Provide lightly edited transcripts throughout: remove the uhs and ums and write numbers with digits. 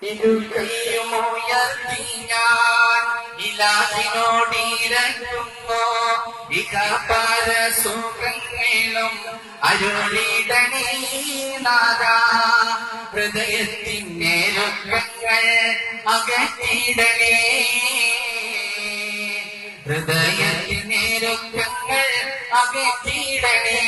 ഇരുകൈയുമുയർത്തി ഞാൻ ഇലാഹിനോടിരക്കുന്നു ഇഹപര സുഖങ്ങളും അരുളിടണേ നാഥാ ഹൃദയത്തിൻ്റെ രോഗങ്ങൾ അകറ്റിടണേ ഹൃദയത്തിൻ്റെ രോഗങ്ങൾ അകറ്റിടണേ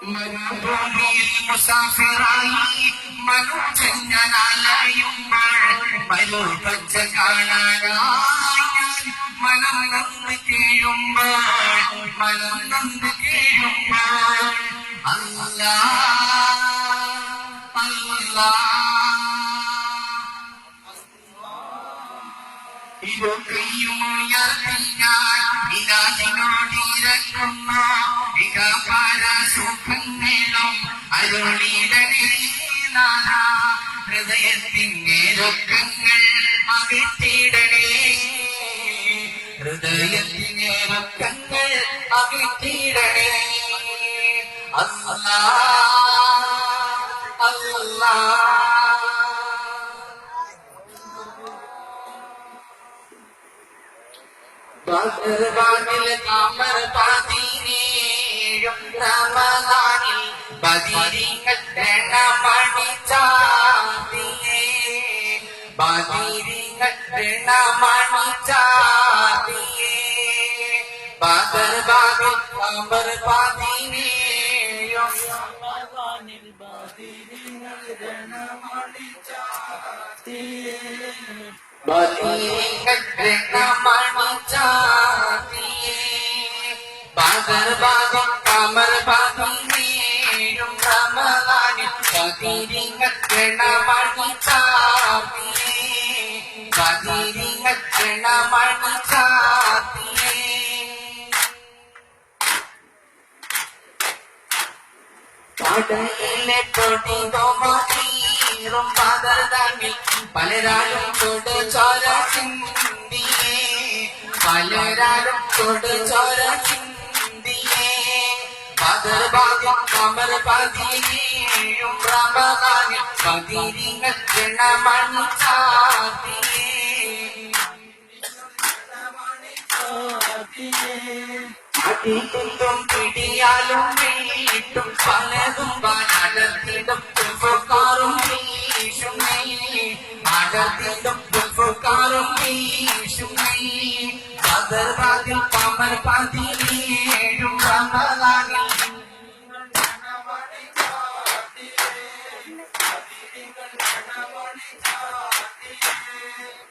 മരുഭൂമിയിൽ മുസാഫിറായി മനുജനാലയുമ്പോൾ മരുപച്ച കാണാനായി മനം നന്ന് കേഴുമ്പോൾ ഇരുകൈയുമുയർത്തി ഞാൻ ഇലാഹിനോടിരക്കുന്നു ഇഹപര സുഖങ്ങളും അരുളിടണേ നാഥാ ഹൃദയത്തിൻ്റെ രോഗങ്ങൾ അകറ്റിടണേ ഹൃദയത്തിൻ്റെ രോഗങ്ങൾ അകറ്റിടണേ ബദർവാനിൽ കമർ പതിനേഴും റമദാനിൽ ബദരീങ്ങൾ എണ്ണമണി ചാർത്തിയേ ബദരീങ്ങൾ എണ്ണമണി ചാർത്തിയേ ബദർവാനിൽ കമർ പതിനേഴും റമദാനിൽ ബദരീങ്ങൾ എണ്ണമണി ചാർത്തിയേ ബദരീങ്ങൾ എണ്ണമണി ചാർത്തിയേ ബദർവാനിൽ കമർ പതിനേഴും റമദാനിൽ ബദരീങ്ങൾ എണ്ണമണി ചാർത്തിയേ ബദരീങ്ങൾ എണ്ണമണി ചാർത്തിയേ പടയിലെ പൊടിതോമീറും ബദർവാനിൽ പലരാലും കൊടുചോര ചിന്തിയേ പലരാലും കൊടുചോര ചിന്തിയേ ബദർവാനിൽ കമർ പതിനേഴും റമദാനിൽ ബദരീങ്ങൾ എണ്ണമണി ചാർത്തിയേ അടിത്തും പിടിയാലും വീട്ടും പലതും അടർത്തിടും തുൽഫുക്കാറും വീശും അടർത്തിടും തുൽഫുക്കാറും വീശും ബദർവാനിൽ കമർ പതിനേഴും റമദാനിൽ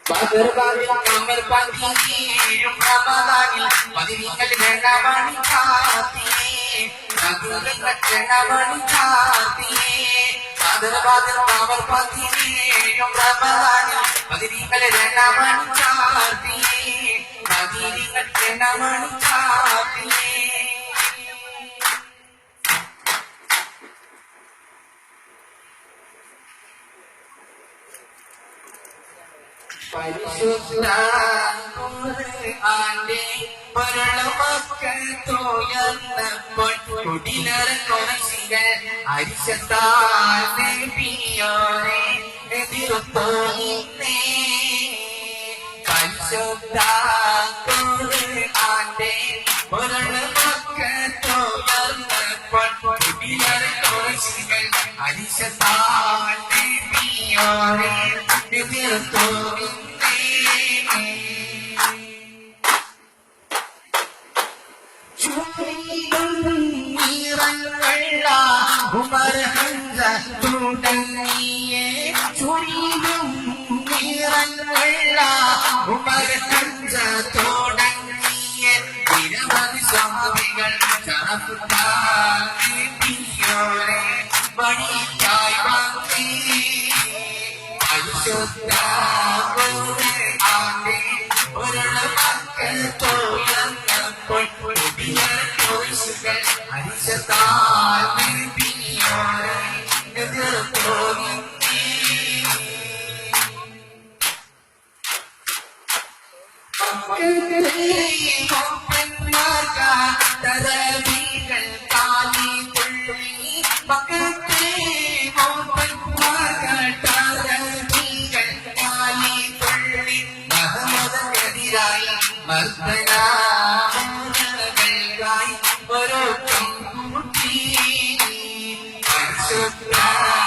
ബദർവാനിൽ കമർ പതിനേഴും റമദാനിൽ ബദരീങ്ങൾ എണ്ണമണി ചാർത്തിയേ ബദരീങ്ങൾ എണ്ണമണി ചാർത്തിയേ ബദർവാനിൽ കമർ പതിനേഴും റമദാനിൽ ബദരീങ്ങൾ എണ്ണമണി ചാർത്തിയേ ബദരീങ്ങൾ എണ്ണമണി ചാർത്തിയേ പരിശുദ്ധ ഖുർആന്റെ പരളമക്കത്തോയർന്നപ്പോൾ കുടിലറ കുറശികൾ അരിശത്താൽ നബിയോരെ എതിർത്തോ നിന്നേ പരിശുദ്ധ ഖുർആന്റെ പരളമക്കത്തോയർന്നപ്പോൾ കുടിലറ കുറശികൾ അരിശത്താൽ നബിയോരെ എതിർത്തോ ഉമർ ഹംസ തുടങ്ങിയേ ചുരിയും നിറങ്ങുള്ള ഉമർ ഹംസ തുടങ്ങിയേ നിരവധി സ്വഹാബികൾ ശറഫുദ്ദീനോരെ വഴിയായി വന്നേ പരിശുദ്ധ ഖുർആന്റെ ഒരളമക്കൾ തോയർന്നപ്പോൾ അരിശത്താൽ നബിയോരെ എതിർത്തോ നിന്നേ തരവികൾ കാലി തുള്ളി മക്കത്തെ തരവികൾ കാലി തുള്ളി മഹമ്മദനെതിരായി മർദ്ദനായി ഒരു കൂട്ടി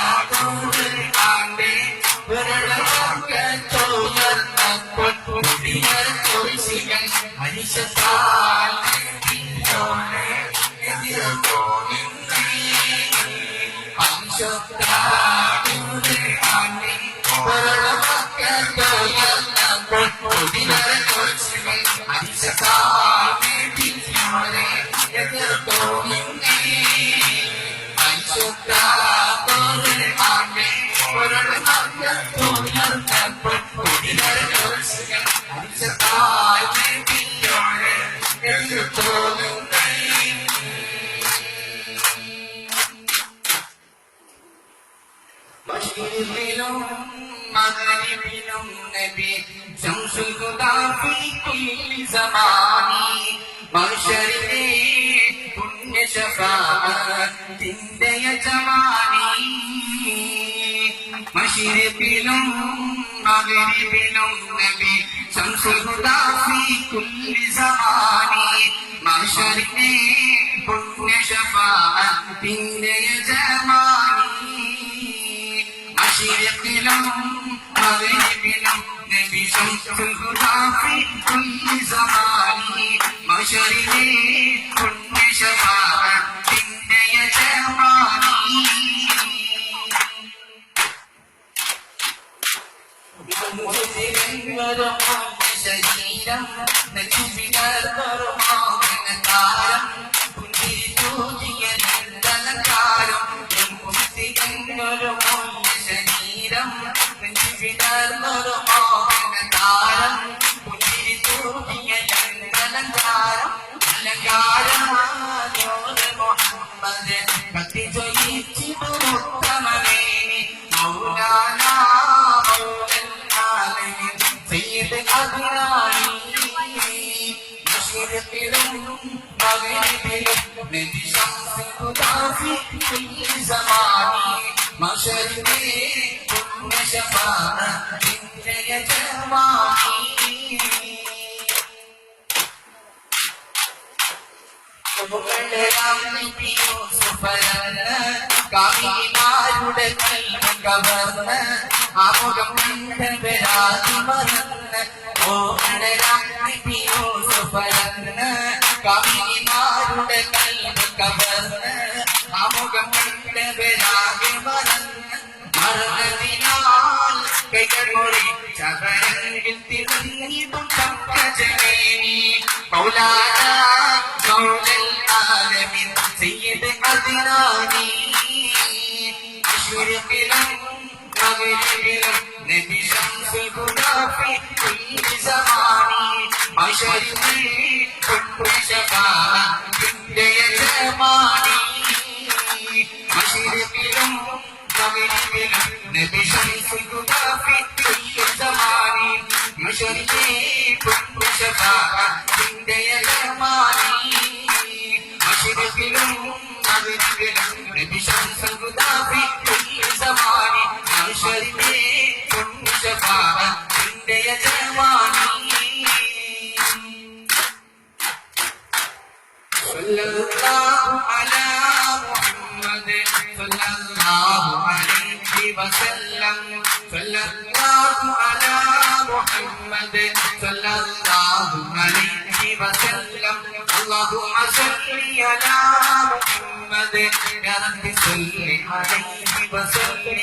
പരിശുദ്ധാണ്ടേ ഹരിശത്താൽ مشرقിലും മഗ്രിബിലും നബി ശംസുൽ ഹുദാ ഫീ കുല്ലി സമാനി മഹ്ശറിലെ പുണ്യ ശഫാഅത്തിന്റെ യജമാനി മശരിഖിലും മഗ്രിബിലും നബി ശംസുൽ ഹുദാ ഫീ കുല്ലി സമാനി മഹ്ശറിലെ പുണ്യ ശഫാഅത്തിന്റെ യജമാനി മശരിഖിലും മഗ്രിബിലും നബി ശംസുൽ ഹുദാ ഫീ കുല്ലി സമാനി മഹ്ശറിലെ പുണ്യ ശഫാഅത്തിന്റെ യജമാനി ശരീരം താരം പുഞ്ചിരി തൂകിയ നന്ദനകാരം ശരീരം വിടർന്നൊരു മോഹനതാരം പുഞ്ചിരി തൂകിയ നന്ദനകാരം അലങ്കാരമായോട് മുഹമ്മദ് ഭക്തി ജയിച്ചിടുത്തമനേ മൗലാന സയ്യിദ് അദ്നാനി മശരിഖിലും മഗ്രിബിലും നബി ശംസുൽ ഹുദാ ഫീ കുല്ലി സമാനി മശരിഖി പുണ്യ ശഫാഅത്തിന്റെ യജമാനി കാമിമാരുടെ കൽവ് കവർന്ന് ആമുഖം കണ്ടവരാതി മറന്ന് കാമിമാരുടെ കൽവ് കവർന്ന് ആമുഖം കണ്ടവരാതി മറന്ന് മറന്നതിനാൽ കൈകൾ മുറിച്ചവരങ്കിൽ തിരിഞ്ഞിടും പങ്കജനേനി മൗലാന മൗലൽ ആലമീൻ സയ്യിദ് അദ്നാനി മശരിഖിലും മഗ്രിബിലും നബി ശംസുൽ ഹുദാ ഫീ കുല്ലി സമാനി മശരിഖി പുണ്യ ശഫാഅത്തിന്റെ യജമാനി മശരിഖിലും മഗ്രിബിലും നബി ശംസുൽ ഹുദാ ഫീ കുല്ലി സമാനി മശരിഖി പുണ്യ ശഫാഅത്തിന്റെ യജമാനി മശരിഖിലും മഗ്രിബിലും നബി ശംസുൽ ഹുദാ ഫീ കുല്ലി സമാനി മശരിഖി പുണ്യ ശഫാഅത്തിന്റെ യജമാനി സല്ലല്ലാഹു അലാ മുഹമ്മദ് സല്ലല്ലാഹു അലൈഹി വസല്ലം സല്ലല്ലാഹു അലാ മുഹമ്മദ് സല്ലല്ലാഹു അലൈഹി വസല്ലം اللهم صل على محمد يا رب صل عليه وسلم.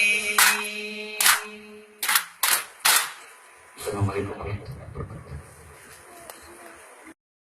السلام عليكم.